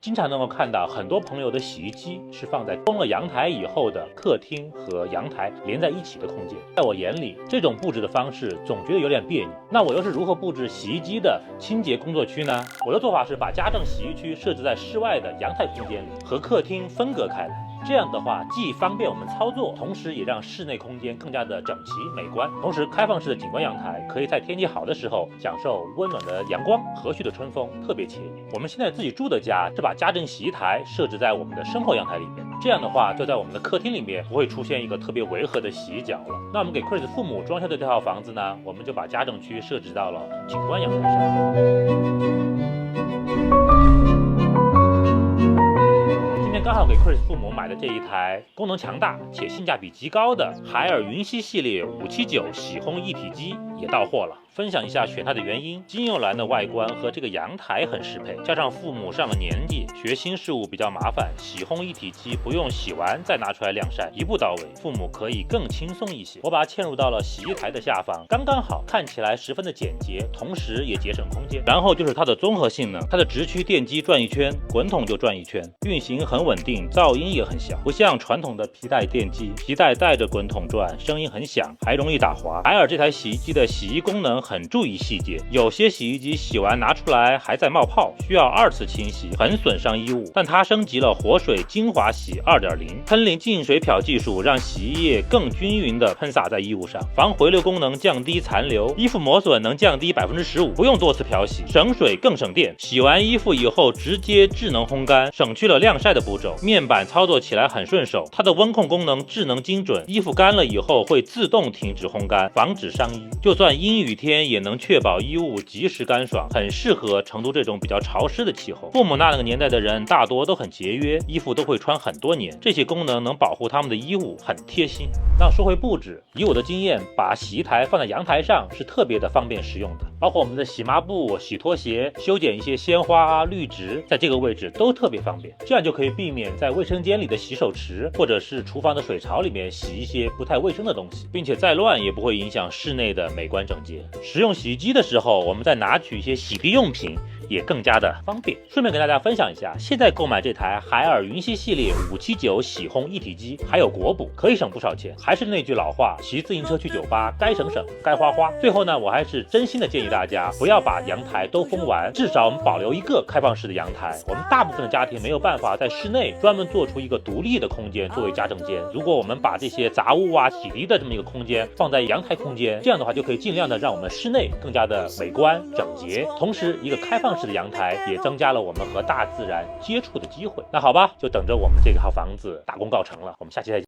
经常能够看到很多朋友的洗衣机是放在封了阳台以后的客厅和阳台连在一起的空间。在我眼里，这种布置的方式总觉得有点别扭。那我又是如何布置洗衣机的清洁工作区呢？我的做法是把家政洗衣区设置在室外的阳台空间里，和客厅分隔开来。这样的话，既方便我们操作，同时也让室内空间更加的整齐美观。同时，开放式的景观阳台可以在天气好的时候享受温暖的阳光、和煦的春风，特别惬意。我们现在自己住的家是把家政洗衣台设置在我们的身后阳台里面，这样的话，就在我们的客厅里面不会出现一个特别违和的洗衣角了。那我们给 Chris 父母装修的这套房子呢，我们就把家政区设置到了景观阳台上。刚好给 Chris 父母买的这一台功能强大且性价比极高的海尔云溪系列579洗烘一体机也到货了。分享一下选它的原因，金柚蓝的外观和这个阳台很适配，加上父母上了年纪，学新事物比较麻烦，洗烘一体机不用洗完再拿出来晾晒，一步到位，父母可以更轻松一些。我把它嵌入到了洗衣台的下方，刚刚好，看起来十分的简洁，同时也节省空间。然后就是它的综合性能，它的直驱电机转一圈，滚筒就转一圈，运行很稳定，噪音也很小，不像传统的皮带电机，皮带带着滚筒转，声音很响，还容易打滑。海尔这台洗衣机的洗衣功能很注意细节，有些洗衣机洗完拿出来还在冒泡，需要2次清洗，很损伤衣物。但它升级了活水精华洗 2.0， 喷淋净水漂技术让洗衣液更均匀地喷洒在衣物上，防回流功能降低残留，衣服磨损能降低 15%， 不用多次漂洗，省水更省电。洗完衣服以后直接智能烘干，省去了晾晒的步骤，面板操作起来很顺手。它的温控功能智能精准，衣服干了以后会自动停止烘干，防止伤衣。就算阴雨天也能确保衣物及时干爽，很适合成都这种比较潮湿的气候。父母那个年代的人大多都很节约，衣服都会穿很多年，这些功能能保护他们的衣物，很贴心。那说回布置，以我的经验，把洗衣台放在阳台上是特别的方便实用的，包括我们的洗抹布、洗拖鞋、修剪一些鲜花、绿植，在这个位置都特别方便，这样就可以避免在卫生间里的洗手池或者是厨房的水槽里面洗一些不太卫生的东西，并且再乱也不会影响室内的美观整洁。使用洗衣机的时候，我们再拿取一些洗涤用品也更加的方便。顺便跟大家分享一下，现在购买这台海尔云溪系列579洗烘一体机还有国补，可以省不少钱。还是那句老话，骑自行车去酒吧，该省省，该花花。最后呢，我还是真心的建议大家不要把阳台都封完，至少我们保留一个开放式的阳台。我们大部分的家庭没有办法在室内专门做出一个独立的空间作为家政间，如果我们把这些杂物啊、洗涤的这么一个空间放在阳台空间，这样的话就可以尽量的让我们室内更加的美观整洁，同时一个开放式的阳台也增加了我们和大自然接触的机会。那好吧，就等着我们这套房子大功告成了，我们下期再见。